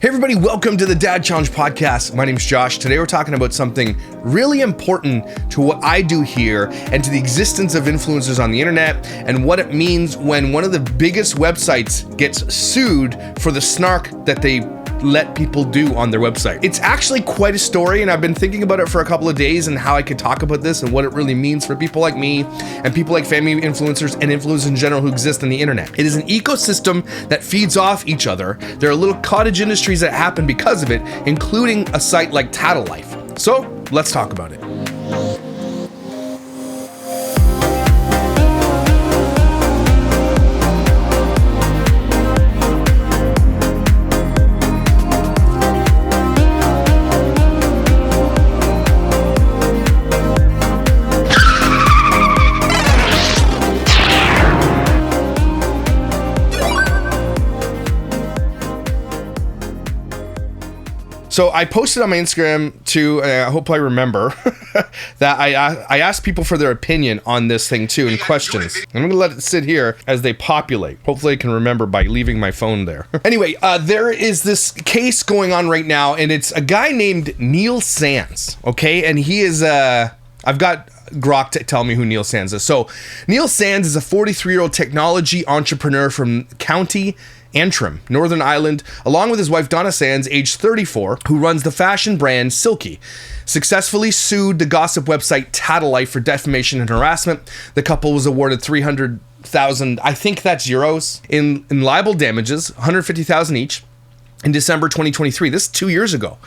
Hey everybody, welcome to the Dad Challenge podcast. My name's Josh. Today we're talking about something really important to what I do here and to the existence of influencers on the internet and what it means when one of the biggest websites gets sued for the snark that they let people do on their website. It's actually quite a story, and I've been thinking about it for a couple of days and how I could talk about this and what it really means for people like me and people like family influencers and influencers in general who exist on the internet. It is an ecosystem that feeds off each other. There are little cottage industries that happen because of it, including a site like Tattle Life. So let's talk about it. So I posted on my Instagram too, and I hope I remember, that I asked people for their opinion on this thing too, and questions. I'm going to let it sit here as they populate. Hopefully I can remember by leaving my phone there. Anyway, there is this case going on right now, and it's a guy named Neil Sands, okay? And he is, I've got Grok to tell me who Neil Sands is. So Neil Sands is a 43-year-old technology entrepreneur from County Antrim, Northern Ireland, along with his wife Donna Sands, age 34, who runs the fashion brand Silky. Successfully sued the gossip website Tattle Life for defamation and harassment. The couple was awarded 300,000, I think that's euros, in libel damages, 150,000 each, in December 2023. This is 2 years ago.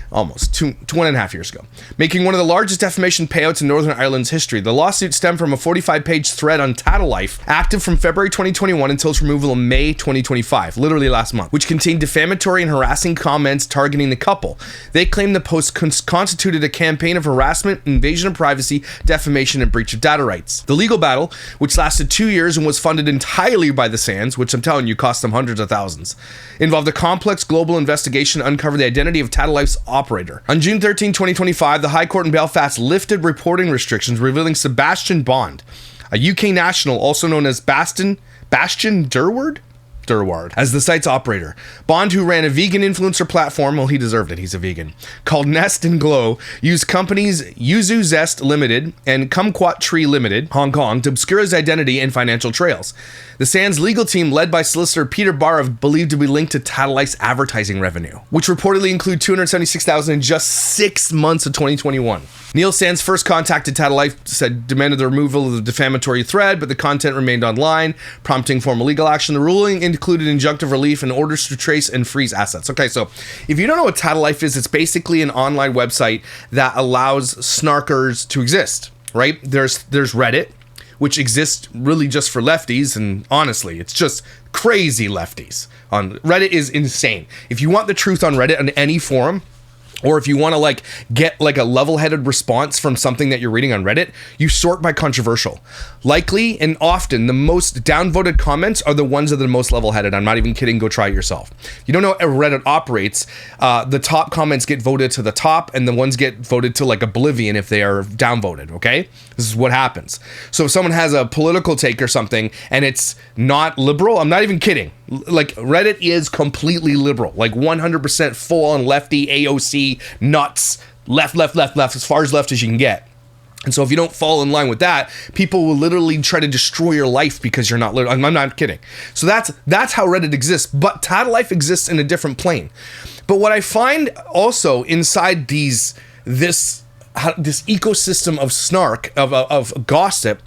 Almost 2.5 years ago, making one of the largest defamation payouts in Northern Ireland's history. The lawsuit stemmed from a 45-page thread on Tattle Life, active from February 2021 until its removal in May 2025, literally last month, which contained defamatory and harassing comments targeting the couple. They claimed the post constituted a campaign of harassment, invasion of privacy, defamation, and breach of data rights. The legal battle, which lasted 2 years and was funded entirely by the Sands, which I'm telling you cost them hundreds of thousands, involved a complex global investigation to uncover the identity of Tattle Life's operator. On June 13, 2025, the High Court in Belfast lifted reporting restrictions, revealing Sebastian Bond, a UK national also known as Bastian Durward, as the site's operator. Bond, who ran a vegan influencer platform, well, he deserved it, he's a vegan, called Nest and Glow, used companies Yuzu Zest Limited and Kumquat Tree Limited, Hong Kong, to obscure his identity and financial trails. The Sands legal team, led by solicitor Peter Barbour, believed to be linked to Tattle Life's advertising revenue, which reportedly include $276,000 in just 6 months of 2021. Neil Sands first contacted Tattle Life, demanded the removal of the defamatory thread, but the content remained online, prompting formal legal action. The ruling included injunctive relief and orders to trace and freeze assets. Okay, so if you don't know what Tattle Life is, it's basically an online website that allows snarkers to exist, right? There's Reddit, which exists really just for lefties, and honestly, it's just crazy lefties. Reddit is insane. If you want the truth on Reddit on any forum, or if you want to get a level-headed response from something that you're reading on Reddit, you sort by controversial. Likely and often, the most downvoted comments are the ones that are the most level-headed. I'm not even kidding. Go try it yourself. You don't know how Reddit operates. The top comments get voted to the top, and the ones get voted to oblivion if they are downvoted, okay? This is what happens. So if someone has a political take or something, and it's not liberal, I'm not even kidding. Reddit is completely liberal, 100% full-on lefty, AOC, nuts, left, as far as left as you can get. And so if you don't fall in line with that, people will literally try to destroy your life because you're not liberal. I'm not kidding. So that's how Reddit exists, but Tattle Life exists in a different plane. But what I find also inside this ecosystem of snark, of gossip,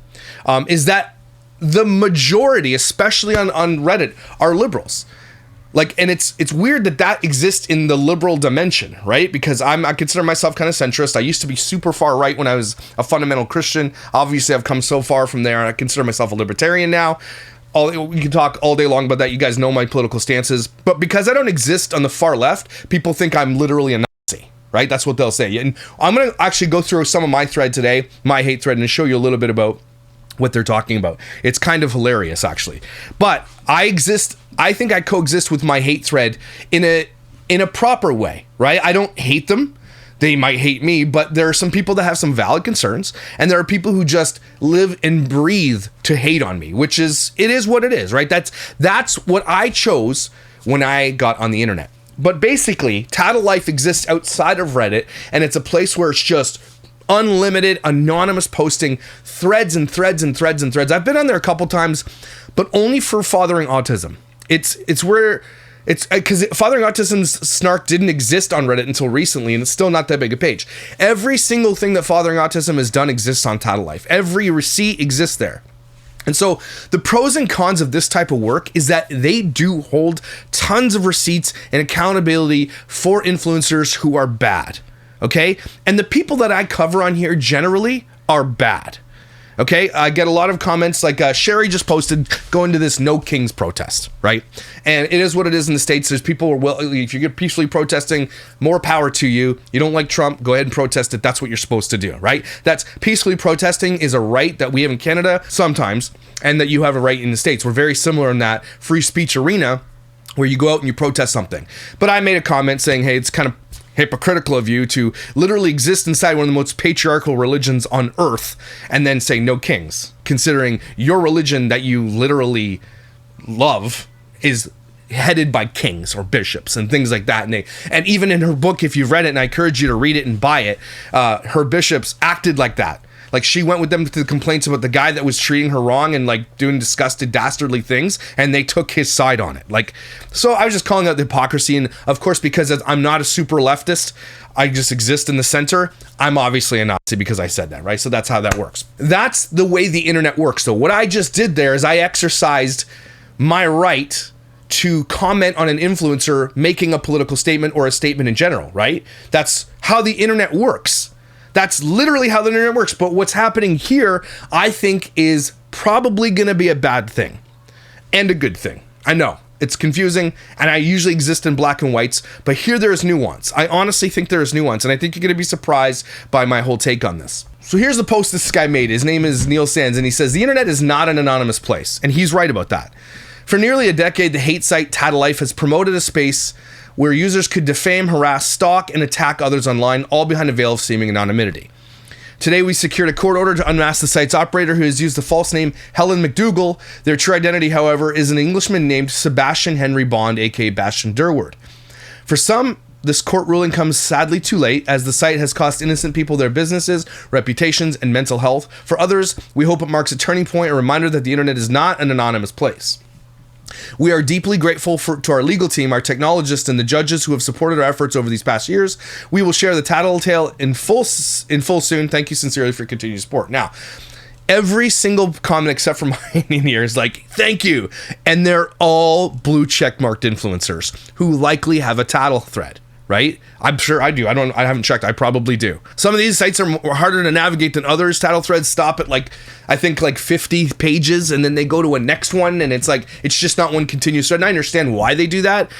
is that the majority, especially on Reddit, are liberals. And it's weird that exists in the liberal dimension, right? Because I consider myself kind of centrist. I used to be super far right when I was a fundamental Christian. Obviously, I've come so far from there, and I consider myself a libertarian now. We can talk all day long about that. You guys know my political stances. But because I don't exist on the far left, people think I'm literally a Nazi, right? That's what they'll say. And I'm going to actually go through some of my thread today, my hate thread, and show you a little bit about what they're talking about. It's kind of hilarious, actually. But I think I coexist with my hate thread in a proper way, right? I don't hate them. They might hate me, but there are some people that have some valid concerns, and there are people who just live and breathe to hate on me, it is what it is, right? That's what I chose when I got on the internet. But basically, Tattle Life exists outside of Reddit, and it's a place where it's just unlimited, anonymous posting, threads and threads and threads and threads. I've been on there a couple times, but only for Fathering Autism. It's where... It's because Fathering Autism's Snark didn't exist on Reddit until recently, and it's still not that big a page. Every single thing that Fathering Autism has done exists on Tattle Life. Every receipt exists there. And so the pros and cons of this type of work is that they do hold tons of receipts and accountability for influencers who are bad. Okay? And the people that I cover on here generally are bad. Okay, I get a lot of comments like Sherry just posted going to this No Kings protest, right? And it is what it is in the States. There's people who are, well, if you get peacefully protesting, more power to you. You don't like Trump, go ahead and protest it. That's what you're supposed to do, right? That's peacefully protesting is a right that we have in Canada sometimes, and that you have a right in the States. We're very similar in that free speech arena where you go out and you protest something. But I made a comment saying, hey, it's kind of hypocritical of you to literally exist inside one of the most patriarchal religions on earth and then say no kings, considering your religion that you literally love is headed by kings or bishops and things like that. And even in her book, if you've read it, and I encourage you to read it and buy it, her bishops acted like that. Like, she went with them to the complaints about the guy that was treating her wrong and like doing disgusted, dastardly things, and they took his side on it. Like, so I was just calling out the hypocrisy, and of course, because I'm not a super leftist, I just exist in the center. I'm obviously a Nazi because I said that, right? So that's how that works. That's the way the internet works. So what I just did there is I exercised my right to comment on an influencer making a political statement or a statement in general, right? That's how the internet works. That's literally how the internet works. But what's happening here, I think, is probably going to be a bad thing and a good thing. I know it's confusing, and I usually exist in black and whites, but here there is nuance. I honestly think there is nuance, and I think you're going to be surprised by my whole take on this. So here's the post this guy made. His name is Neil Sands, and he says, the internet is not an anonymous place. And he's right about that. For nearly a decade, the hate site Tattle Life has promoted a space where users could defame, harass, stalk, and attack others online, all behind a veil of seeming anonymity. Today, we secured a court order to unmask the site's operator, who has used the false name Helen McDougall. Their true identity, however, is an Englishman named Sebastian Henry Bond, aka Bastian Durward. For some, this court ruling comes sadly too late, as the site has cost innocent people their businesses, reputations, and mental health. For others, we hope it marks a turning point, a reminder that the internet is not an anonymous place. We are deeply grateful to our legal team, our technologists, and the judges who have supported our efforts over these past years. We will share the tattletale in full soon. Thank you sincerely for your continued support. Now, every single comment except for mine in here is like, thank you. And they're all blue check marked influencers who likely have a tattle thread, right? I'm sure I do. I haven't checked. I probably do. Some of these sites are harder to navigate than others. Tattle threads stop at I think 50 pages, and then they go to a next one, and it's just not one continuous thread. And I understand why they do that.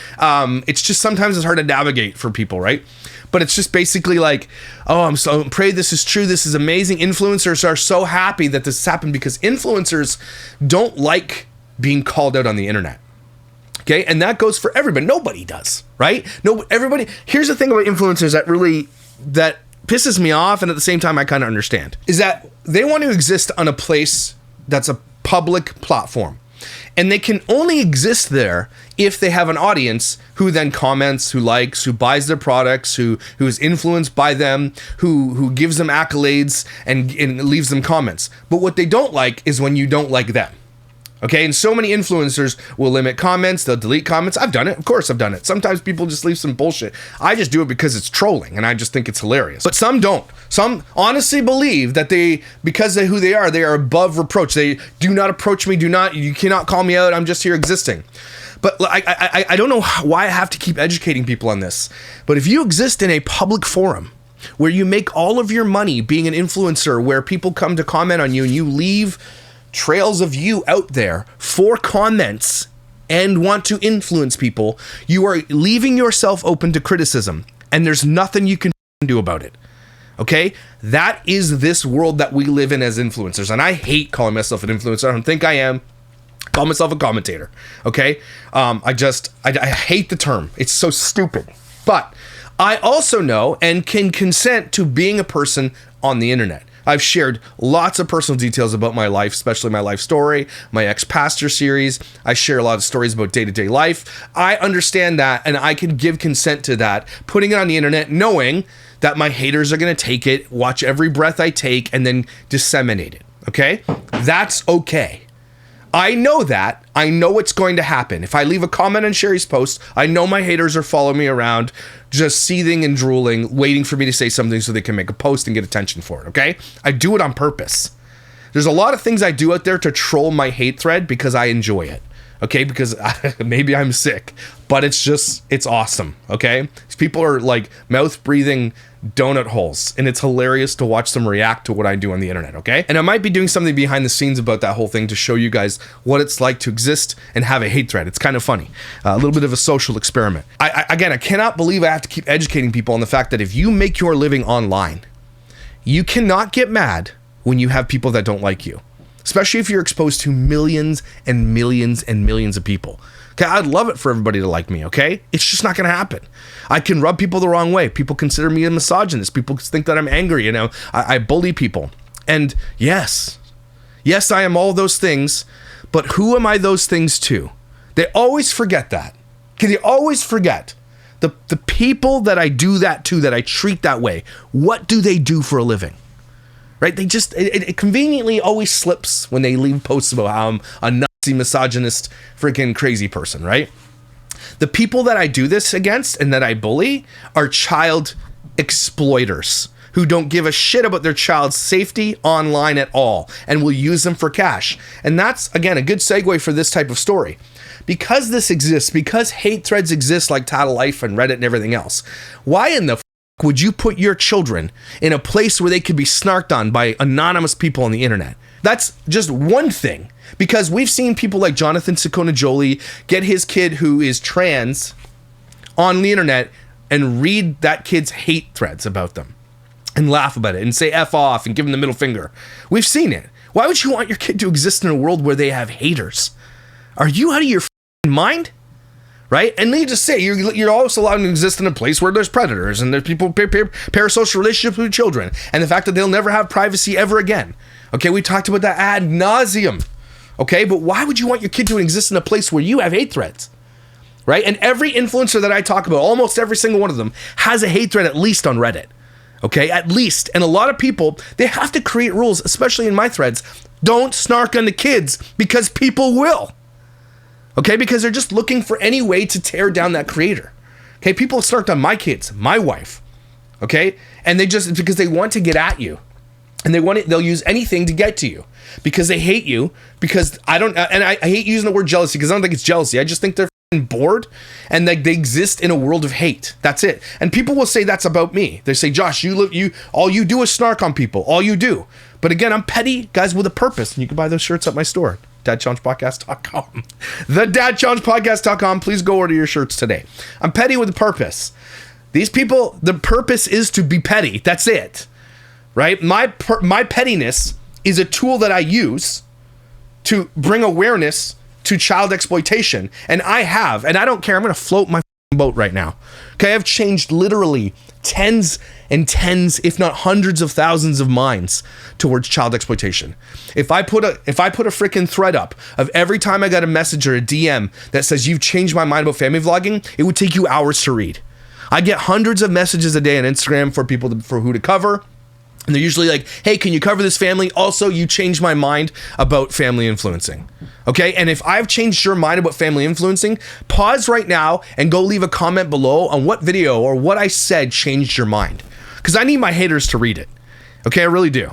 It's just sometimes it's hard to navigate for people, right? But it's just basically I'm so pray this is true. This is amazing. Influencers are so happy that this happened because influencers don't like being called out on the internet. Okay, and that goes for everybody. Nobody does, right? No, everybody. Here's the thing about influencers that pisses me off, and at the same time I kind of understand, is that they want to exist on a place that's a public platform, and they can only exist there if they have an audience who then comments, who likes, who buys their products, who is influenced by them, who gives them accolades and leaves them comments. But what they don't like is when you don't like them. Okay, and so many influencers will limit comments, they'll delete comments. I've done it, of course I've done it. Sometimes people just leave some bullshit. I just do it because it's trolling, and I just think it's hilarious. But some don't. Some honestly believe that because of who they are above reproach. They do not approach me, you cannot call me out, I'm just here existing. But I don't know why I have to keep educating people on this. But if you exist in a public forum, where you make all of your money being an influencer, where people come to comment on you, and you leave trails of you out there for comments and want to influence people, you are leaving yourself open to criticism, and there's nothing you can do about it. Okay? That is this world that we live in as influencers, and I hate calling myself an influencer. I don't think I am. I call myself a commentator. Okay? I hate the term. It's so stupid. But I also know and can consent to being a person on the internet. I've shared lots of personal details about my life, especially my life story, my ex-pastor series. I share a lot of stories about day-to-day life. I understand that, and I can give consent to that, putting it on the internet, knowing that my haters are going to take it, watch every breath I take, and then disseminate it, okay? That's okay. I know that. I know what's going to happen. If I leave a comment on Sherry's post, I know my haters are following me around, just seething and drooling, waiting for me to say something so they can make a post and get attention for it, okay? I do it on purpose. There's a lot of things I do out there to troll my hate thread because I enjoy it, okay? Because maybe I'm sick, but it's awesome, okay? These people are like mouth-breathing donut holes, and it's hilarious to watch them react to what I do on the internet, okay? And I might be doing something behind the scenes about that whole thing to show you guys what it's like to exist and have a hate thread. It's kind of funny. A little bit of a social experiment. I cannot believe I have to keep educating people on the fact that if you make your living online, you cannot get mad when you have people that don't like you, especially if you're exposed to millions and millions and millions of people. Okay, I'd love it for everybody to like me, okay? It's just not gonna happen. I can rub people the wrong way. People consider me a misogynist. People think that I'm angry, you know? I bully people. And yes, I am all those things, but who am I those things to? They always forget that. Okay, they always forget. The people that I do that to, that I treat that way, what do they do for a living? Right? They just, it conveniently always slips when they leave posts about how I'm a Nazi, misogynist, freaking crazy person, right? The people that I do this against and that I bully are child exploiters who don't give a shit about their child's safety online at all and will use them for cash. And that's, again, a good segue for this type of story. Because this exists, because hate threads exist like Tattle Life and Reddit and everything else, why in the would you put your children in a place where they could be snarked on by anonymous people on the internet? That's just one thing, because we've seen people like Jonathan Sikona-Jolie get his kid who is trans on the internet and read that kid's hate threads about them and laugh about it and say F off and give them the middle finger. We've seen it. Why would you want your kid to exist in a world where they have haters? Are you out of your mind? Right? And they just say you're also allowed to exist in a place where there's predators and there's people parasocial relationships with children, and the fact that they'll never have privacy ever again. Okay, we talked about that ad nauseum. Okay, but why would you want your kid to exist in a place where you have hate threads? Right? And every influencer that I talk about, almost every single one of them, has a hate thread at least on Reddit. Okay, at least. And a lot of people, they have to create rules, especially in my threads. Don't snark on the kids, because people will. Okay, because they're just looking for any way to tear down that creator. Okay, people have snarked on my kids, my wife. Okay, and they just, because they want to get at you, and they'll use anything to get to you because they hate you. Because I hate using the word jealousy because I don't think it's jealousy. I just think they're bored and like they exist in a world of hate. That's it. And people will say that's about me. They say, Josh, all you do is snark on people. All you do. But again, I'm petty guys with a purpose, and you can buy those shirts at my store. dadchallengepodcast.com. Dadchallengepodcast.com. Please go order your shirts today. I'm petty with a purpose. These people, the purpose is to be petty. That's it. Right? My pettiness is a tool that I use to bring awareness to child exploitation. And I don't care. I'm going to float my boat right now. Okay, I've changed literally tens and tens, if not hundreds of thousands of minds towards child exploitation. If I put a freaking thread up of every time I got a message or a DM that says you've changed my mind about family vlogging, it would take you hours to read. I get hundreds of messages a day on Instagram for people for who to cover. And they're usually like, hey, can you cover this family? Also, you changed my mind about family influencing. Okay, and if I've changed your mind about family influencing, pause right now and go leave a comment below on what video or what I said changed your mind. Because I need my haters to read it. Okay, I really do.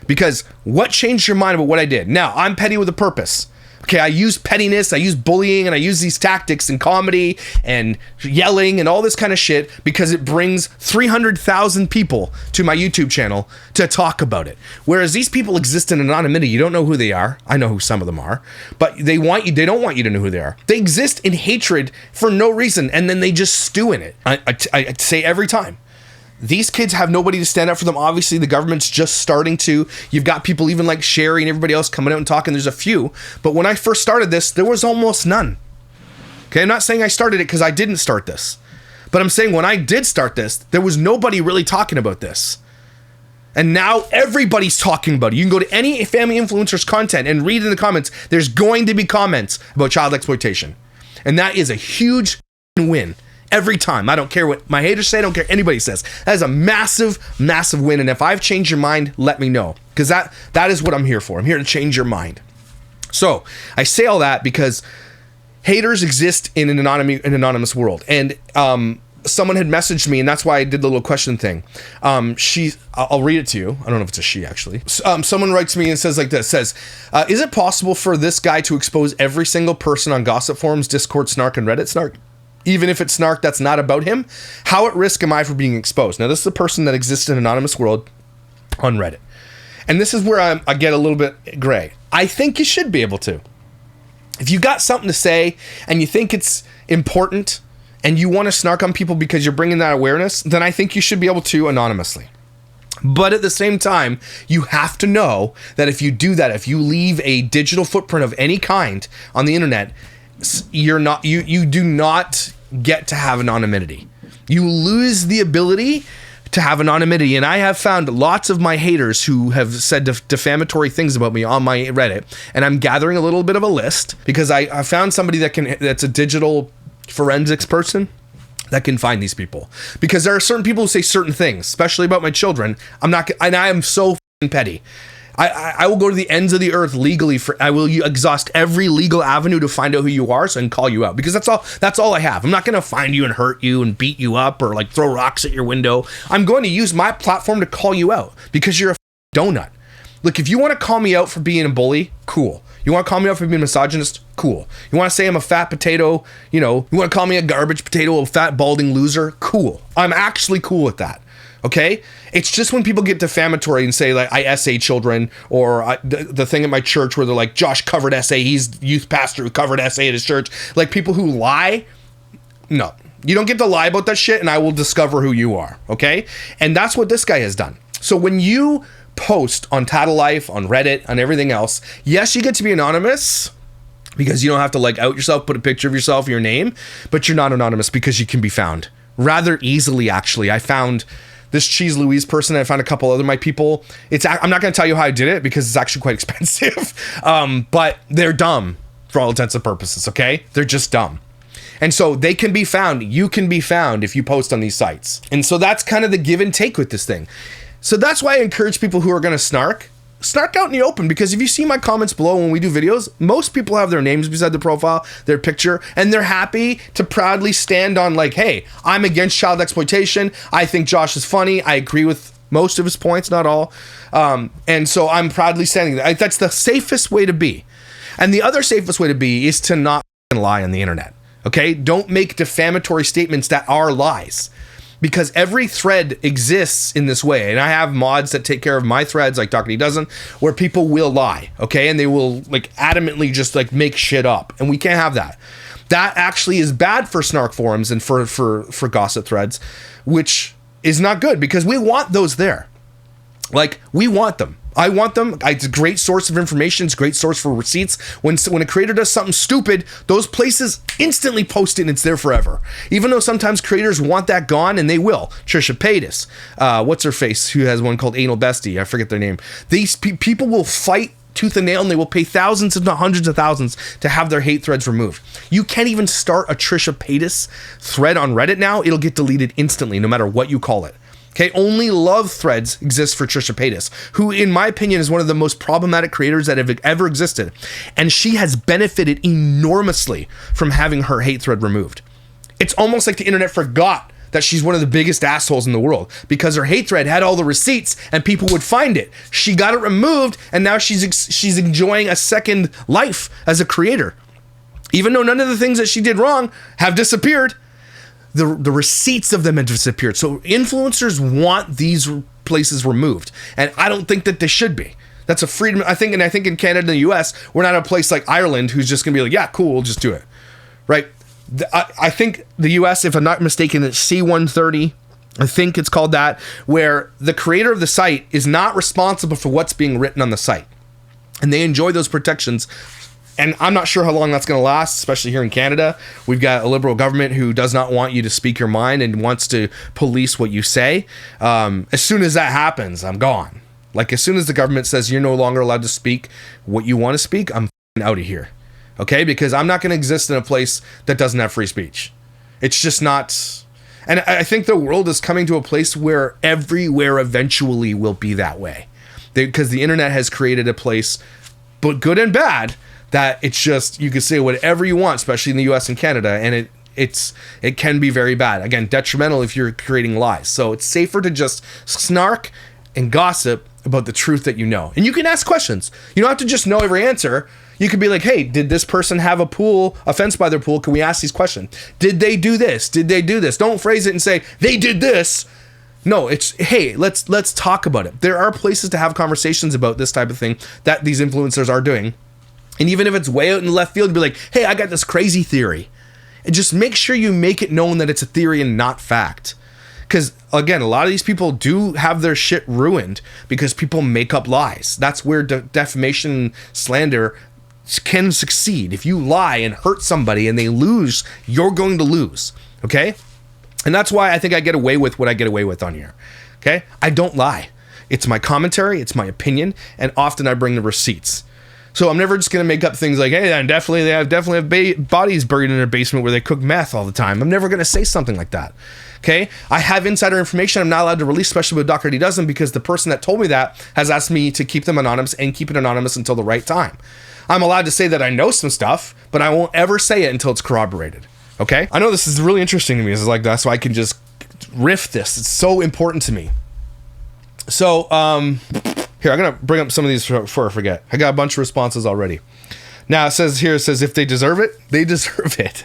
Because what changed your mind about what I did? Now, I'm petty with a purpose. Okay, I use pettiness, I use bullying, and I use these tactics and comedy and yelling and all this kind of shit because it brings 300,000 people to my YouTube channel to talk about it. Whereas these people exist in anonymity. You don't know who they are. I know who some of them are, but they don't want you to know who they are. They exist in hatred for no reason, and then they just stew in it. I say every time. These kids have nobody to stand up for them. Obviously, the government's just starting to. You've got people even like Sherry and everybody else coming out and talking. There's a few. But when I first started this, there was almost none. Okay, I'm not saying I started it because I didn't start this. But I'm saying when I did start this, there was nobody really talking about this. And now everybody's talking about it. You can go to any family influencer's content and read in the comments. There's going to be comments about child exploitation. And that is a huge win every time. I don't care what my haters say. I don't care what anybody says. That is a massive, massive win. And if I've changed your mind, let me know. Because that is what I'm here for. I'm here to change your mind. So I say all that because haters exist in an anonymous world. And someone had messaged me, and that's why I did the little question thing. I'll read it to you. I don't know if it's a she, actually. Someone writes me and says like this, is it possible for this guy to expose every single person on gossip forums, Discord, Snark, and Reddit Snark? Even if it's Snark that's not about him? How at risk am I for being exposed? Now, this is a person that exists in an anonymous world on Reddit. And this is where I get a little bit gray. I think you should be able to. If you got something to say and you think it's important and you want to snark on people because you're bringing that awareness, then I think you should be able to anonymously. But at the same time, you have to know that if you do that, if you leave a digital footprint of any kind on the internet, you do not get to have anonymity. You lose the ability to have anonymity. And I have found lots of my haters who have said defamatory things about me on my Reddit, and I'm gathering a little bit of a list because I found somebody that's a digital forensics person that can find these people, because there are certain people who say certain things, especially about my children. And I am so f***ing petty. I will go to the ends of the earth legally I will exhaust every legal avenue to find out who you are, so I can call you out, because that's all I have. I'm not going to find you and hurt you and beat you up or like throw rocks at your window. I'm going to use my platform to call you out because you're a donut. Look, if you want to call me out for being a bully, cool. You want to call me out for being a misogynist? Cool. You want to say I'm a fat potato? You want to call me a garbage potato, a fat balding loser? Cool. I'm actually cool with that. Okay? It's just when people get defamatory and say like I essay children, or the thing at my church where they're like, Josh covered essay, he's youth pastor who covered essay at his church. Like people who lie, no. You don't get to lie about that shit, and I will discover who you are. Okay? And that's what this guy has done. So when you post on Tattle Life, on Reddit, on everything else, yes, you get to be anonymous because you don't have to like out yourself, put a picture of yourself, your name, but you're not anonymous because you can be found rather easily. Actually, I found this Cheese Louise person, and I found a couple other my people. I'm not going to tell you how I did it because it's actually quite expensive, but they're dumb for all intents and purposes. Okay, they're just dumb. And so they can be found. You can be found if you post on these sites. And so that's kind of the give and take with this thing. So that's why I encourage people who are going to snark out in the open, because if you see my comments below when we do videos, most people have their names beside the profile, their picture, and they're happy to proudly stand on like, hey, I'm against child exploitation. I think Josh is funny. I agree with most of his points, not all. And so I'm proudly standing there. That's the safest way to be. And the other safest way to be is to not lie on the internet. Okay? Don't make defamatory statements that are lies. Because every thread exists in this way. And I have mods that take care of my threads, like Doherty doesn't, where people will lie, okay? And they will like adamantly just like make shit up. And we can't have that. That actually is bad for snark forums and for gossip threads, which is not good because we want those there. Like, we want them. I want them. It's a great source of information. It's a great source for receipts. When a creator does something stupid, those places instantly post it and it's there forever. Even though sometimes creators want that gone, and they will. Trisha Paytas, what's her face, who has one called Anal Bestie. I forget their name. These people will fight tooth and nail, and they will pay thousands, if not hundreds of thousands, to have their hate threads removed. You can't even start a Trisha Paytas thread on Reddit now. It'll get deleted instantly, no matter what you call it. Okay, only love threads exist for Trisha Paytas, who, in my opinion, is one of the most problematic creators that have ever existed. And she has benefited enormously from having her hate thread removed. It's almost like the internet forgot that she's one of the biggest assholes in the world because her hate thread had all the receipts and people would find it. She got it removed, and now she's enjoying a second life as a creator. Even though none of the things that she did wrong have disappeared, the receipts of them have disappeared. So influencers want these places removed, and I don't think that they should be. That's a freedom. I think in Canada and the US, we're not a place like Ireland who's just gonna be like, yeah, cool, we'll just do it, right? I think the US, if I'm not mistaken, it's C-130. I think it's called that, where the creator of the site is not responsible for what's being written on the site, and they enjoy those protections And I'm not sure how long that's going to last, especially here in Canada. We've got a liberal government who does not want you to speak your mind and wants to police what you say. As soon as that happens, I'm gone. Like, as soon as the government says you're no longer allowed to speak what you want to speak, I'm out of here. Okay? Because I'm not going to exist in a place that doesn't have free speech. It's just not... And I think the world is coming to a place where everywhere eventually will be that way. Because the internet has created a place, but good and bad, that it's just, you can say whatever you want, especially in the US and Canada, and it can be very bad. Again, detrimental if you're creating lies. So it's safer to just snark and gossip about the truth that you know. And you can ask questions. You don't have to just know every answer. You could be like, hey, did this person have a fence by their pool? Can we ask these questions? Did they do this? Did they do this? Don't phrase it and say, they did this. No, it's, hey, let's talk about it. There are places to have conversations about this type of thing that these influencers are doing. And even if it's way out in left field, be like, hey, I got this crazy theory. And just make sure you make it known that it's a theory and not fact. Because, again, a lot of these people do have their shit ruined because people make up lies. That's where defamation, slander can succeed. If you lie and hurt somebody and they lose, you're going to lose. Okay? And that's why I think I get away with what I get away with on here. Okay? I don't lie. It's my commentary, it's my opinion, and often I bring the receipts. So I'm never just going to make up things like, hey, they definitely have bodies buried in their basement where they cook meth all the time. I'm never going to say something like that. Okay? I have insider information I'm not allowed to release, especially with Dr. D doesn't, because the person that told me that has asked me to keep them anonymous and keep it anonymous until the right time. I'm allowed to say that I know some stuff, but I won't ever say it until it's corroborated. Okay? I know this is really interesting to me. It's like, that's why I can just riff this. It's so important to me. So, here, I'm going to bring up some of these before I forget. I got a bunch of responses already. Now, it says if they deserve it, they deserve it.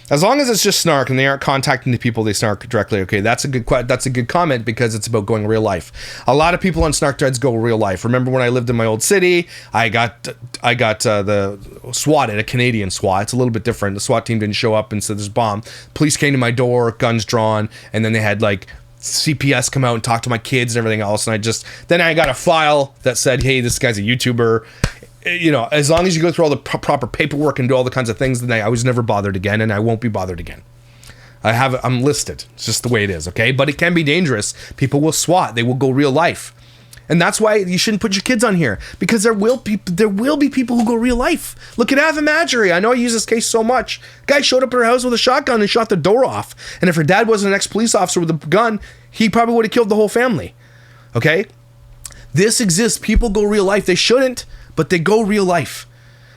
As long as it's just snark and they aren't contacting the people they snark directly, okay, that's a good comment because it's about going real life. A lot of people on snark threads go real life. Remember when I lived in my old city, I got the swatted, a Canadian SWAT. It's a little bit different. The SWAT team didn't show up and said there's a bomb. Police came to my door, guns drawn, and then they had like CPS come out and talk to my kids and everything else. And then I got a file that said, hey, this guy's a YouTuber. You know, as long as you go through all the proper paperwork and do all the kinds of things, then I was never bothered again, and I won't be bothered again. I'm listed. It's just the way it is, okay? But it can be dangerous. People will SWAT. They will go real life. And that's why you shouldn't put your kids on here, because there will be people who go real life. Look at Avamagery. I know I use this case so much. Guy showed up at her house with a shotgun and shot the door off. And if her dad wasn't an ex-police officer with a gun, he probably would have killed the whole family. Okay? This exists. People go real life. They shouldn't, but they go real life.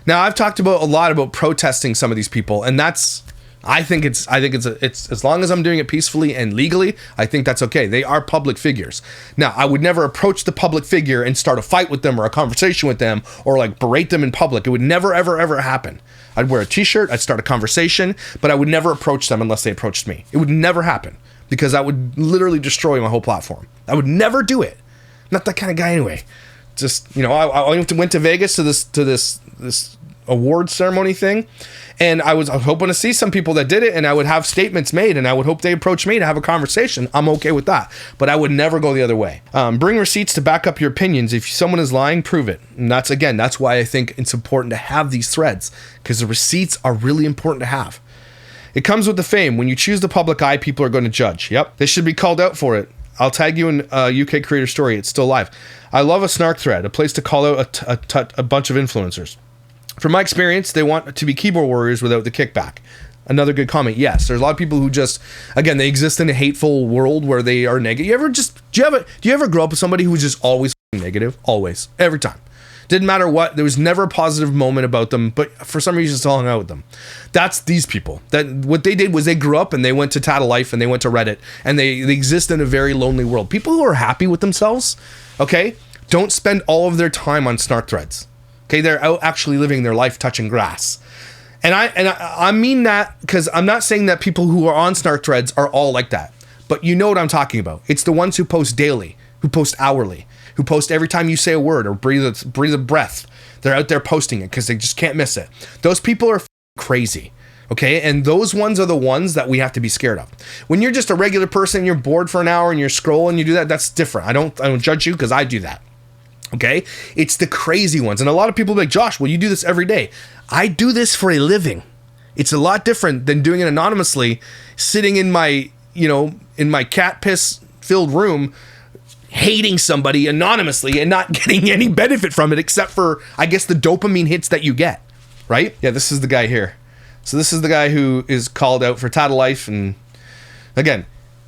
Now, I've talked a lot about protesting some of these people, and I think it's as long as I'm doing it peacefully and legally, I think that's okay. They are public figures. Now, I would never approach the public figure and start a fight with them or a conversation with them or like berate them in public. It would never, ever, ever happen. I'd wear a t-shirt, I'd start a conversation, but I would never approach them unless they approached me. It would never happen because that would literally destroy my whole platform. I would never do it. Not that kind of guy anyway. Just, you know, I went to Vegas to this award ceremony thing, and I was hoping to see some people that did it, and I would have statements made, and I would hope they approach me to have a conversation. I'm okay with that, but I would never go the other way. Bring receipts to back up your opinions. If someone is lying, prove it. And that's why I think it's important to have these threads, because the receipts are really important to have. It comes with the fame. When you choose the public eye, people are going to judge. Yep, they should be called out for it. I'll tag you in UK Creator Story. It's still live. I love a snark thread, a place to call out a bunch of influencers. From my experience, they want to be keyboard warriors without the kickback. Another good comment. Yes, there's a lot of people who just, again, they exist in a hateful world where they are negative. Do you ever grow up with somebody who was just always negative? Always. Every time. Didn't matter what. There was never a positive moment about them, but for some reason, still hung out with them. That's these people. That what they did was they grew up and they went to Tattle Life and they went to Reddit and they exist in a very lonely world. People who are happy with themselves, okay, don't spend all of their time on snark threads. Okay, they're out actually living their life touching grass. And I mean that because I'm not saying that people who are on snark threads are all like that. But you know what I'm talking about. It's the ones who post daily, who post hourly, who post every time you say a word or breathe a breath. They're out there posting it because they just can't miss it. Those people are crazy. Okay, and those ones are the ones that we have to be scared of. When you're just a regular person, you're bored for an hour and you're scrolling, you do that, that's different. I don't judge you because I do that. Okay? It's the crazy ones. And a lot of people are like, Josh, well, you do this every day. I do this for a living. It's a lot different than doing it anonymously, sitting in my, in my cat piss filled room, hating somebody anonymously and not getting any benefit from it except for, I guess, the dopamine hits that you get, right? Yeah, this is the guy here. So this is the guy who is called out for Tattle Life. And again,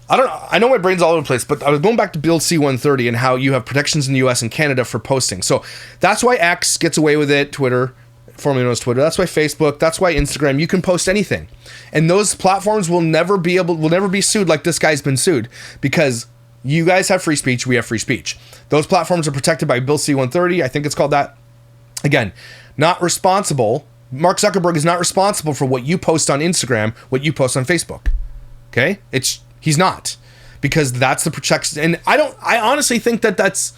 I know my brain's all over the place, but I was going back to Bill C-130 and how you have protections in the US and Canada for posting. So that's why X gets away with it, Twitter, formerly known as Twitter. That's why Facebook, that's why Instagram, you can post anything. And those platforms will never be sued like this guy's been sued, because you guys have free speech, we have free speech. Those platforms are protected by Bill C-130, I think it's called that. Again, not responsible. Mark Zuckerberg is not responsible for what you post on Instagram, what you post on Facebook. Okay? He's not. Because that's the protection. And I honestly think that that's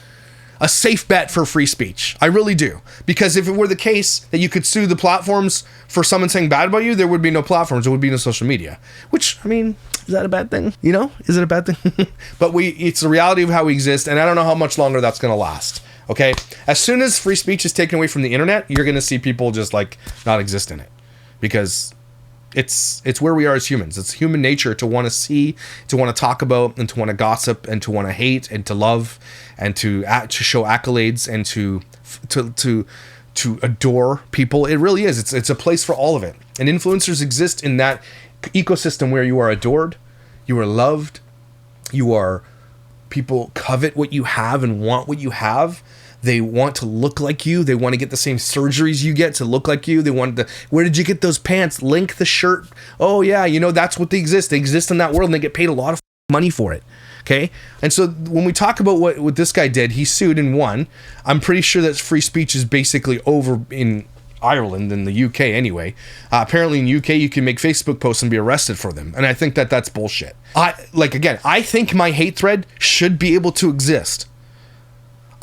a safe bet for free speech. I really do. Because if it were the case that you could sue the platforms for someone saying bad about you, there would be no platforms. There would be no social media. Which, I mean, is that a bad thing? Is it a bad thing? But it's the reality of how we exist, and I don't know how much longer that's going to last. Okay? As soon as free speech is taken away from the internet, you're going to see people just like not exist in it. Because it's where we are as humans. It's human nature to want to see, to want to talk about, and to want to gossip, and to want to hate, and to love, and to show accolades, and to adore people. It really is. It's a place for all of it. And influencers exist in that ecosystem where you are adored, you are loved, people covet what you have and want what you have. They want to look like you. They want to get the same surgeries you get to look like you. They want where did you get those pants? Link the shirt. Oh yeah, that's what they exist. They exist in that world and they get paid a lot of money for it. Okay? And so when we talk about what this guy did, he sued and won. I'm pretty sure that free speech is basically over in Ireland and the UK anyway. Apparently in UK you can make Facebook posts and be arrested for them. And I think that that's bullshit. I think my hate thread should be able to exist.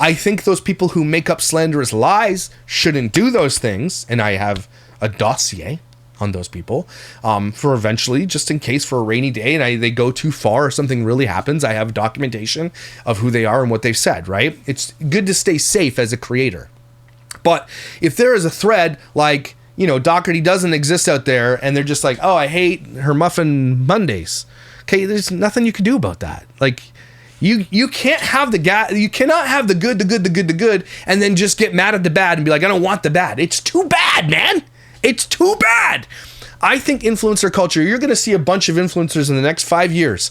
I think those people who make up slanderous lies shouldn't do those things, and I have a dossier on those people for eventually, just in case for a rainy day and they go too far or something really happens, I have documentation of who they are and what they've said, right? It's good to stay safe as a creator. But if there is a thread like, Doherty doesn't exist out there and they're just like, oh, I hate her muffin Mondays. Okay, there's nothing you can do about that. Like, You can't have you cannot have the good, and then just get mad at the bad and be like, I don't want the bad. It's too bad, man. It's too bad. I think influencer culture, you're going to see a bunch of influencers in the next 5 years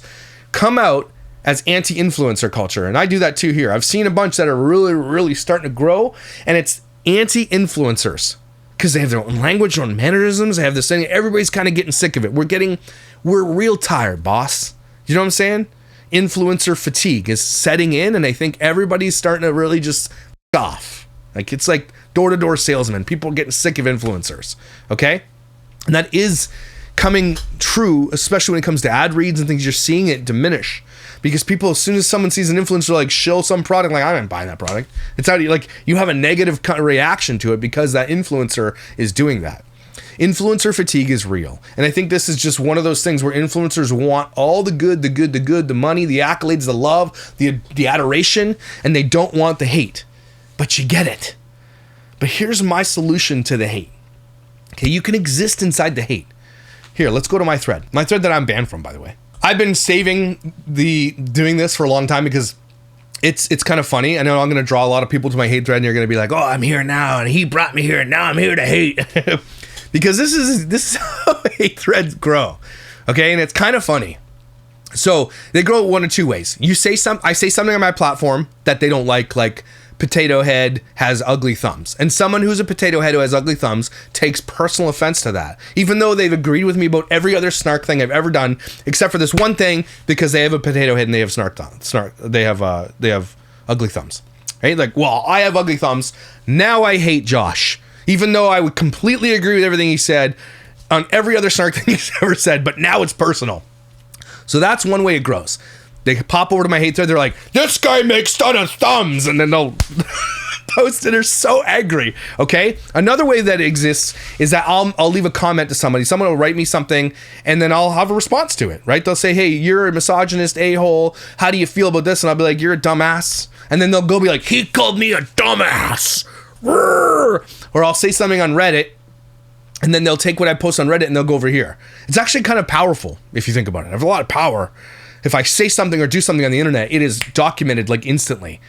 come out as anti-influencer culture. And I do that too here. I've seen a bunch that are really, really starting to grow, and it's anti-influencers because they have their own language, their own mannerisms. They have this thing. Everybody's kind of getting sick of it. We're real tired, boss. You know what I'm saying? Influencer fatigue is setting in, and I think everybody's starting to really just off. Like, it's like door-to-door salesmen. People are getting sick of influencers, okay? And that is coming true, especially when it comes to ad reads and things. You're seeing it diminish because people, as soon as someone sees an influencer like shill some product, like, I'm not buying that product. It's how you have a negative reaction to it because that influencer is doing that. Influencer fatigue is real. And I think this is just one of those things where influencers want all the good, the money, the accolades, the love, the adoration, and they don't want the hate. But you get it. But here's my solution to the hate. Okay, you can exist inside the hate. Here, let's go to my thread. My thread that I'm banned from, by the way. I've been saving doing this for a long time because it's kind of funny. I know I'm going to draw a lot of people to my hate thread, and you're going to be like, oh, I'm here now, and he brought me here, and now I'm here to hate. Because this is how hate threads grow, okay? And it's kind of funny. So they grow one of two ways. I say something on my platform that they don't like potato head has ugly thumbs. And someone who's a potato head who has ugly thumbs takes personal offense to that, even though they've agreed with me about every other snark thing I've ever done, except for this one thing, because they have a potato head and they have they have ugly thumbs, right? Like, well, I have ugly thumbs. Now I hate Josh. Even though I would completely agree with everything he said on every other snark thing he's ever said, but now it's personal. So that's one way it grows. They pop over to my hate thread. They're like, this guy makes fun of thumbs. And then they'll posted are so angry. Okay. Another way that it exists is that I'll leave a comment to somebody. Someone will write me something and then I'll have a response to it, right? They'll say, hey, you're a misogynist a-hole. How do you feel about this? And I'll be like, you're a dumbass. And then they'll go be like, he called me a dumbass. Or I'll say something on Reddit and then they'll take what I post on Reddit and they'll go over here. It's actually kind of powerful if you think about it. I have a lot of power. If I say something or do something on the internet, it is documented like instantly.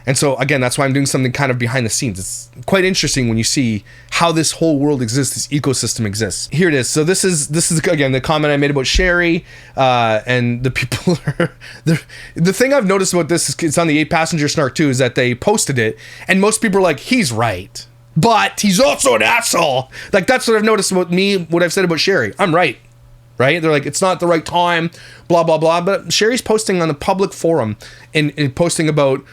And so again, that's why I'm doing something kind of behind the scenes. It's quite interesting when you see how this whole world exists, this ecosystem exists. Here it is. So this is again the comment I made about Sherry, and the people are the thing I've noticed about this is it's on the 8-passenger Snark too, is that they posted it and most people are like, he's right, but he's also an asshole. Like that's what I've noticed about me, what I've said about Sherry. I'm right. Right? They're like, it's not the right time, blah, blah, blah. But Sherry's posting on a public forum and posting about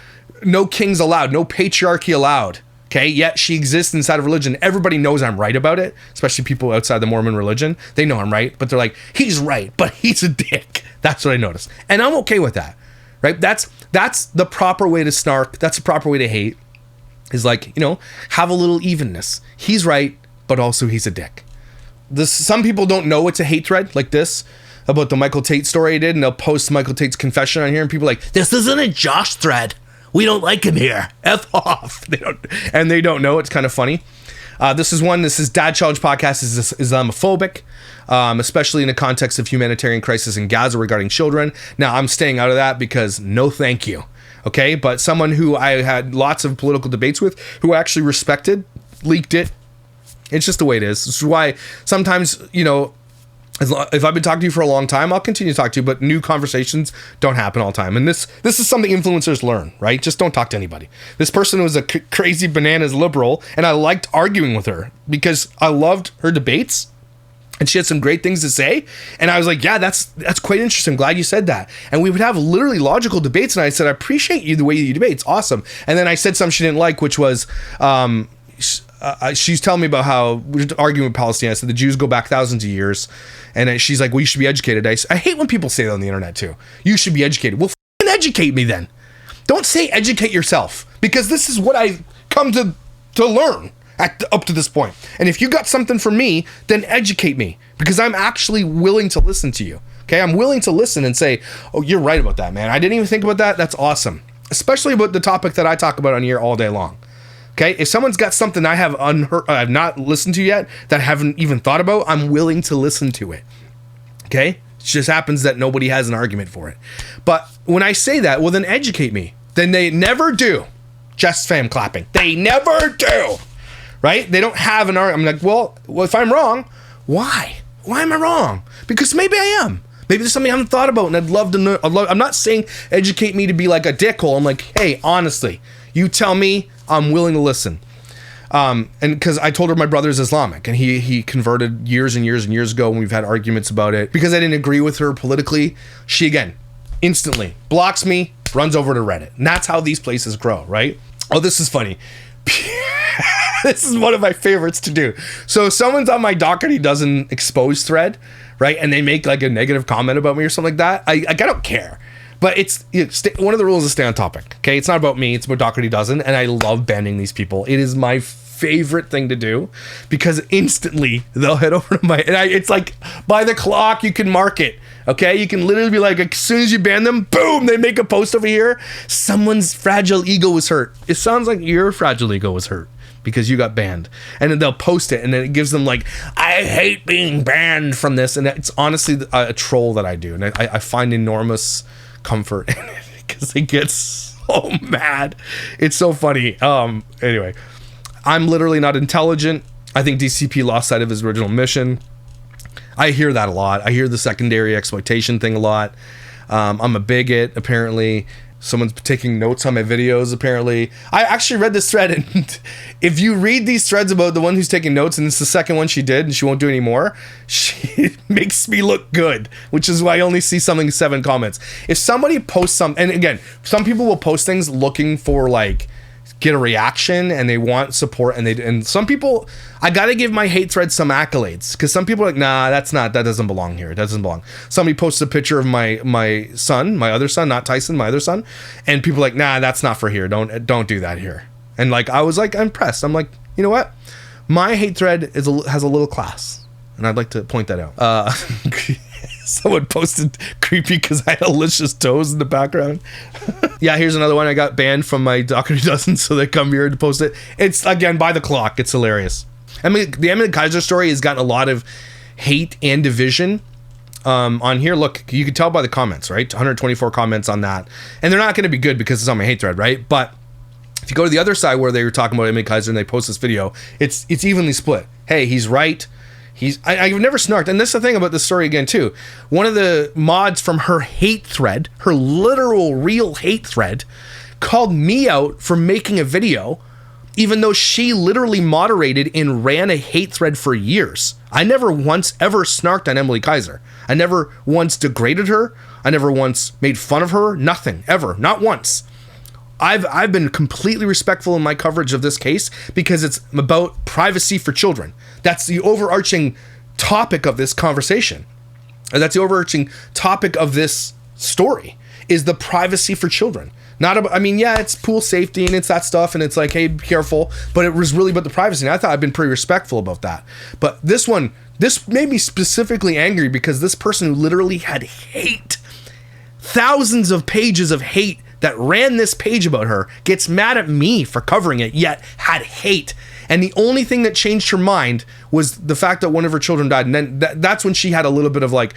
no kings allowed, no patriarchy allowed. Okay. Yet she exists inside of religion. Everybody knows I'm right about it, especially people outside the Mormon religion. They know I'm right, but they're like, he's right, but he's a dick. That's what I noticed. And I'm okay with that. Right? That's the proper way to snark. That's the proper way to hate, is like, have a little evenness. He's right, but also he's a dick. Some people don't know it's a hate thread like this about the Michael Tate story I did, and they'll post Michael Tate's confession on here, and people are like, this isn't a Josh thread. We don't like him here. F off. They don't know. It's kind of funny. This is Dad Challenge Podcast is Islamophobic, especially in the context of humanitarian crisis in Gaza regarding children. Now, I'm staying out of that because no thank you. Okay? But someone who I had lots of political debates with, who I actually respected, leaked it. It's just the way it is. This is why sometimes, if I've been talking to you for a long time, I'll continue to talk to you, but new conversations don't happen all the time. And this is something influencers learn, right? Just don't talk to anybody. This person was a crazy bananas liberal, and I liked arguing with her because I loved her debates, and she had some great things to say. And I was like, yeah, that's quite interesting. I'm glad you said that. And we would have literally logical debates, and I said, I appreciate you the way you debate. It's awesome. And then I said something she didn't like, which was, she's telling me about how we're arguing with Palestine. I said the Jews go back thousands of years, and she's like, well, you should be educated. I hate when people say that on the internet too. You should be educated. Well, f***ing educate me then. Don't say educate yourself, because this is what I've come to learn up to this point. And if you got something for me, then educate me, because I'm actually willing to listen to you. Okay, I'm willing to listen and say, oh, you're right about that, man. I didn't even think about that. That's awesome. Especially about the topic that I talk about on here all day long. Okay, if someone's got something I have I've not listened to yet, that I haven't even thought about, I'm willing to listen to it. Okay, it just happens that nobody has an argument for it. But when I say that, well, then educate me. Then they never do. Just fam clapping. They never do. Right? They don't have an argument. I'm like, well, if I'm wrong, why? Why am I wrong? Because maybe I am. Maybe there's something I haven't thought about, and I'd love to know. I'm not saying educate me to be like a dickhole. I'm like, hey, honestly, you tell me. I'm willing to listen. And because I told her my brother's Islamic, and he converted years and years and years ago, and we've had arguments about it. Because I didn't agree with her politically, she again instantly blocks me, runs over to Reddit. And that's how these places grow, right? Oh, this is funny. This is one of my favorites to do. So someone's on my Doherty Doesn't Expose thread, right? And they make like a negative comment about me or something like that. I don't care. But it's one of the rules is stay on topic. Okay, it's not about me. It's about Doherty Doesn't, and I love banning these people. It is my favorite thing to do, because instantly they'll head over to my. It's like by the clock. You can mark it. Okay, you can literally be like, as soon as you ban them, boom, they make a post over here. Someone's fragile ego was hurt. It sounds like your fragile ego was hurt because you got banned, and then they'll post it, and then it gives them like, I hate being banned from this, and it's honestly a troll that I do, and I find enormous comfort in it because it gets so mad. It's so funny. Anyway, I'm literally not intelligent. I think DCP lost sight of his original mission. I hear that a lot. I hear the secondary exploitation thing a lot. I'm a bigot, apparently. Someone's taking notes on my videos, apparently. I actually read this thread, and if you read these threads about the one who's taking notes, and it's the second one she did, and she won't do any more, she makes me look good, which is why I only see something 7 comments. If somebody posts and again, some people will post things looking for like, get a reaction, and they want support, and some people, I gotta give my hate thread some accolades, because some people are like, nah, that doesn't belong here. It doesn't belong. Somebody posted a picture of my son, my other son, not Tyson, my other son, and people are like, nah, that's not for here. Don't do that here. And like, I was like impressed. I'm like, you know what? My hate thread has a little class. And I'd like to point that out. Someone posted creepy because I had Alicia's toes in the background. Yeah, here's another one. I got banned from my Documentary Dozen, so they come here to post it. It's, again, by the clock. It's hilarious. I mean, the Emmett Kaiser story has gotten a lot of hate and division on here. Look, you can tell by the comments, right? 124 comments on that. And they're not going to be good because it's on my hate thread, right? But if you go to the other side where they were talking about Emmett Kaiser and they post this video, it's evenly split. Hey, he's right. I've never snarked. And this is the thing about this story again, too. One of the mods from her hate thread, her literal, real hate thread, called me out for making a video, even though she literally moderated and ran a hate thread for years. I never once ever snarked on Emily Kaiser. I never once degraded her. I never once made fun of her. Nothing, ever. Not once. I've been completely respectful in my coverage of this case because it's about privacy for children. That's the overarching topic of this conversation. That's the overarching topic of this story, is the privacy for children. Not about, I mean, yeah, it's pool safety and it's that stuff and it's like, hey, be careful, but it was really about the privacy. And I thought I'd been pretty respectful about that. But this made me specifically angry because this person who literally had hate, thousands of pages of hate that ran this page about her, gets mad at me for covering it, yet had hate. And the only thing that changed her mind was the fact that one of her children died. And then that's when she had a little bit of like,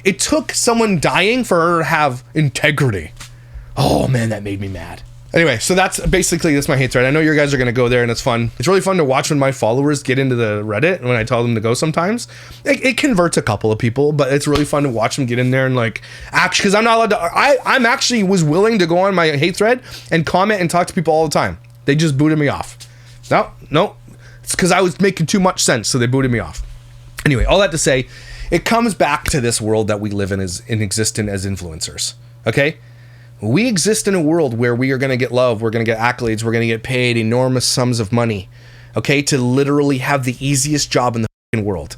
it took someone dying for her to have integrity. Oh man, that made me mad. Anyway, so that's my hate thread. I know you guys are going to go there and it's fun. It's really fun to watch when my followers get into the Reddit when I tell them to go sometimes. It converts a couple of people, but it's really fun to watch them get in there and like, actually, because I'm not allowed to, I'm actually was willing to go on my hate thread and comment and talk to people all the time. They just booted me off. No, it's because I was making too much sense, so they booted me off. Anyway, all that to say, it comes back to this world that we live in as influencers, okay? We exist in a world where we are going to get love, we're going to get accolades, we're going to get paid enormous sums of money, okay, to literally have the easiest job in the fucking world.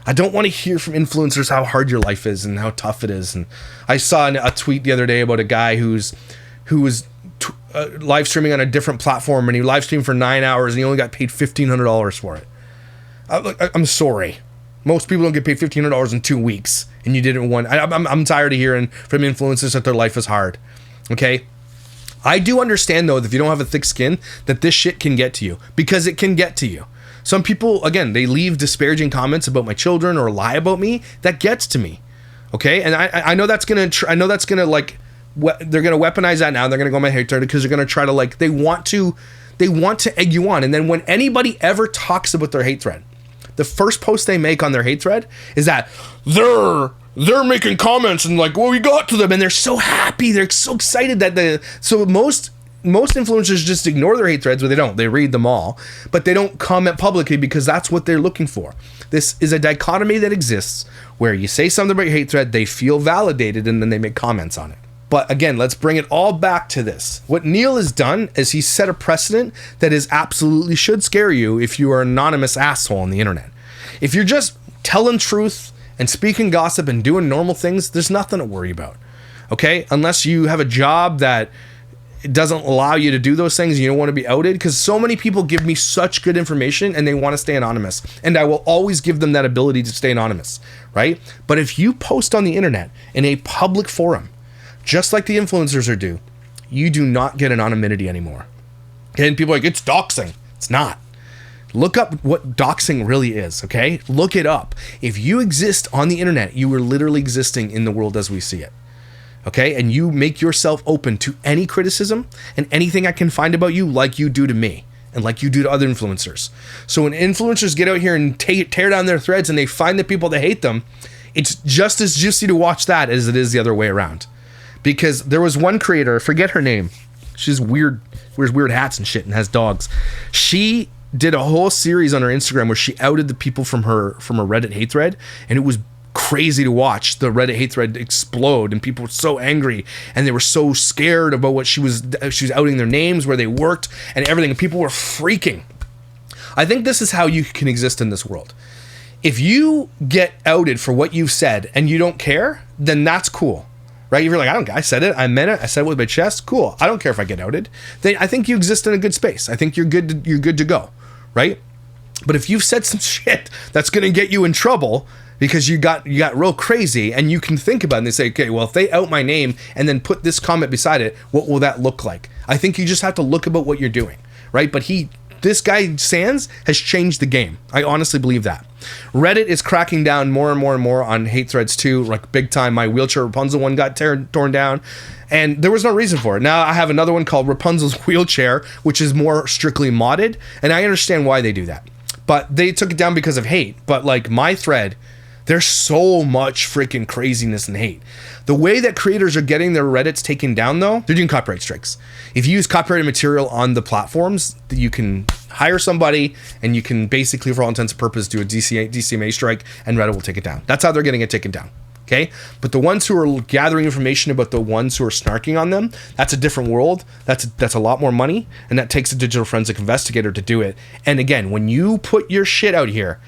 I don't want to hear from influencers how hard your life is and how tough it is. And I saw a tweet the other day about a guy who was live streaming on a different platform, and he live streamed for 9 hours and he only got paid $1,500 for it. I'm sorry. Most people don't get paid $1,500 in 2 weeks, and you did it in one. I'm tired of hearing from influencers that their life is hard. Okay? I do understand, though, that if you don't have a thick skin, that this shit can get to you, because it can get to you. Some people, again, they leave disparaging comments about my children or lie about me. That gets to me. Okay? And I know that's gonna. They're gonna weaponize that now. They're gonna go on my hate thread because they're gonna try to like. They want to egg you on, and then when anybody ever talks about their hate thread, the first post they make on their hate thread is that they're making comments and like, well, we got to them, and they're so happy, they're so excited that so most influencers just ignore their hate threads, but they read them all, but they don't comment publicly because that's what they're looking for. This is a dichotomy that exists where you say something about your hate thread, they feel validated, and then they make comments on it. But again, let's bring it all back to this. What Neil has done is he set a precedent that is absolutely should scare you if you are an anonymous asshole on the internet. If you're just telling truth and speaking gossip and doing normal things, there's nothing to worry about. Okay? Unless you have a job that doesn't allow you to do those things and you don't want to be outed, because so many people give me such good information and they want to stay anonymous. And I will always give them that ability to stay anonymous, right? But if you post on the internet in a public forum, just like the influencers are do, you do not get anonymity anymore. And people are like, it's doxing. It's not. Look up what doxing really is, okay? Look it up. If you exist on the internet, you are literally existing in the world as we see it, okay? And you make yourself open to any criticism and anything I can find about you like you do to me and like you do to other influencers. So when influencers get out here and tear down their threads and they find the people that hate them, it's just as juicy to watch that as it is the other way around. Because there was one creator, I forget her name. She's weird, wears weird hats and shit and has dogs. She did a whole series on her Instagram where she outed the people from a Reddit hate thread, and it was crazy to watch the Reddit hate thread explode, and people were so angry and they were so scared about what she was outing their names, where they worked, and everything. And people were freaking. I think this is how you can exist in this world. If you get outed for what you've said and you don't care, then that's cool. right? If you're like, I said it, I meant it, I said it with my chest, cool. I don't care if I get outed. Then I think you exist in a good space. I think you're good to go, right? But if you've said some shit that's going to get you in trouble because you got real crazy, and you can think about it and they say, okay, well, if they out my name and then put this comment beside it, what will that look like? I think you just have to look about what you're doing, right? But this guy Sans has changed the game. I honestly believe that. Reddit is cracking down more and more and more on hate threads too, like big time. My wheelchair Rapunzel one got torn down, and there was no reason for it. Now I have another one called Rapunzel's Wheelchair, which is more strictly modded, and I understand why they do that. But they took it down because of hate. But like my thread, there's so much freaking craziness and hate. The way that creators are getting their Reddits taken down, though, they're doing copyright strikes. If you use copyrighted material on the platforms, you can hire somebody and you can basically, for all intents and purposes, do a DCMA strike, and Reddit will take it down. That's how they're getting it taken down. Okay? But the ones who are gathering information about the ones who are snarking on them, that's a different world. That's a lot more money, and that takes a digital forensic investigator to do it. And again, when you put your shit out here,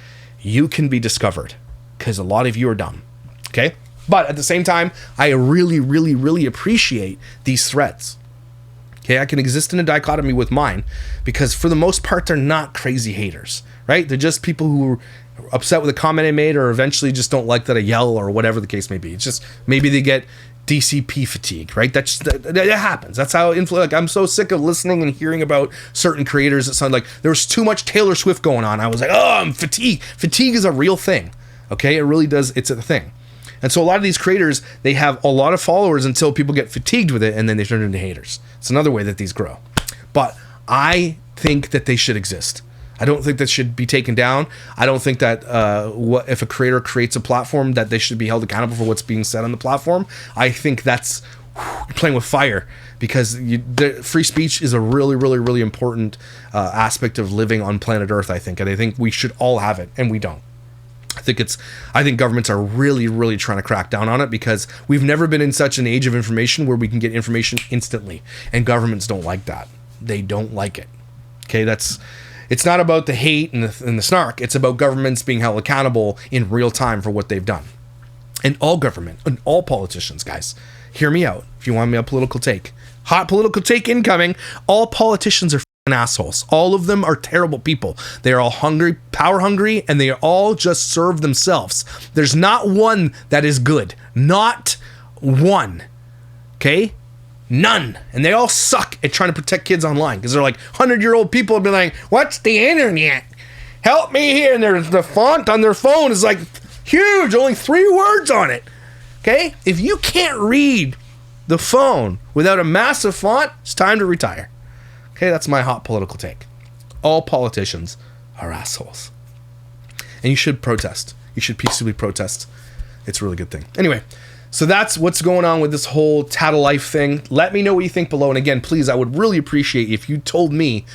you can be discovered, because a lot of you are dumb. Okay? But at the same time, I really, really, really appreciate these threads. Okay? I can exist in a dichotomy with mine, because for the most part, they're not crazy haters, right? They're just people who are upset with a comment I made, or eventually just don't like that I yell, or whatever the case may be. It's just, maybe they get DCP fatigue, right? That happens. That's how like, I'm so sick of listening and hearing about certain creators that sound like there was too much Taylor Swift going on. I was like, oh, I'm fatigued. Fatigue is a real thing. Okay, it really does. It's a thing. And so a lot of these creators, they have a lot of followers until people get fatigued with it, and then they turn into haters. It's another way that these grow. But I think that they should exist. I don't think that should be taken down. I don't think that if a creator creates a platform, that they should be held accountable for what's being said on the platform. I think that's playing with fire, because the free speech is a really, really, really important aspect of living on planet Earth, I think. And I think we should all have it, and we don't. I think governments are really, really trying to crack down on it, because we've never been in such an age of information where we can get information instantly, and governments don't like that. They don't like it. Okay, it's not about the hate and the snark. It's about governments being held accountable in real time for what they've done. And all government and all politicians, guys, hear me out. If you want me a political take, hot political take incoming. All politicians are assholes. All of them are terrible people. They are all hungry, power hungry, and they all just serve themselves. There's not one that is good. Not one. Okay? None. And they all suck at trying to protect kids online, because they're like 100-year-old people have been like, what's the internet? Help me here. And the font on their phone is like huge, only 3 words on it. Okay? If you can't read the phone without a massive font, it's time to retire. Okay, that's my hot political take. All politicians are assholes. And you should protest. You should peacefully protest. It's a really good thing. Anyway, so that's what's going on with this whole Tattle Life thing. Let me know what you think below. And again, please, I would really appreciate if you told me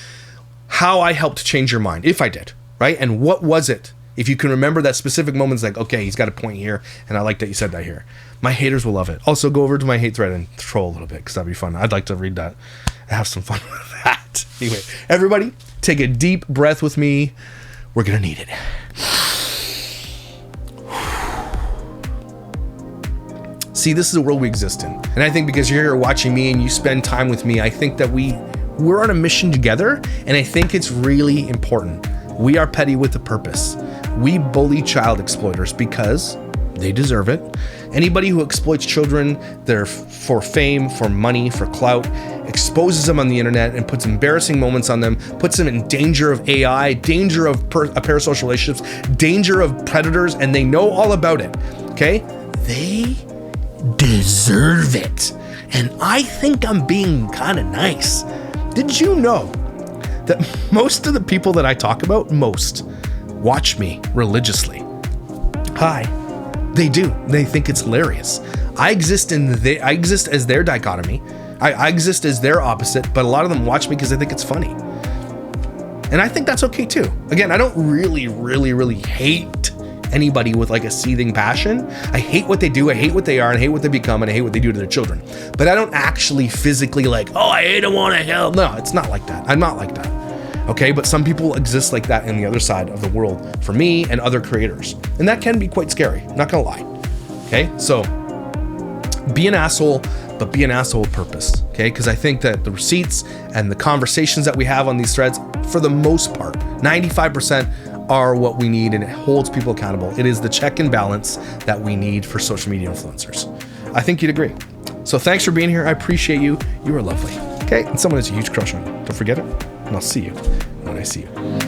how I helped change your mind, if I did, right? And what was it? If you can remember that specific moment, it's like, okay, he's got a point here, and I like that you said that here. My haters will love it. Also, go over to my hate thread and troll a little bit, because that'd be fun. I'd like to read that and have some fun with that. Anyway, everybody, take a deep breath with me. We're going to need it. See, this is the world we exist in. And I think because you're here watching me and you spend time with me, I think that we're on a mission together, and I think it's really important. We are petty with a purpose. We bully child exploiters because they deserve it. Anybody who exploits children, they're for fame, for money, for clout, exposes them on the internet and puts embarrassing moments on them, puts them in danger of AI, danger of parasocial relationships, danger of predators, and they know all about it. Okay? They deserve it. And I think I'm being kind of nice. Did you know that most of the people that I talk about, watch me religiously? Hi. They do. They think it's hilarious. I exist as their dichotomy. I exist as their opposite, but a lot of them watch me because they think it's funny. And I think that's okay too. Again, I don't really, really, really hate anybody with like a seething passion. I hate what they do, I hate what they are, and I hate what they become, and I hate what they do to their children. But I don't actually physically like, oh, I hate them, want to hell. No, it's not like that. I'm not like that. Okay, but some people exist like that in the other side of the world for me and other creators. And that can be quite scary, not gonna lie. Okay, so Be an asshole, but be an asshole with purpose, okay? Because I think that the receipts and the conversations that we have on these threads, for the most part, 95% are what we need, and it holds people accountable. It is the check and balance that we need for social media influencers. I think you'd agree. So thanks for being here. I appreciate you. You are lovely. Okay, and someone has a huge crush on you. Don't forget it, and I'll see you when I see you.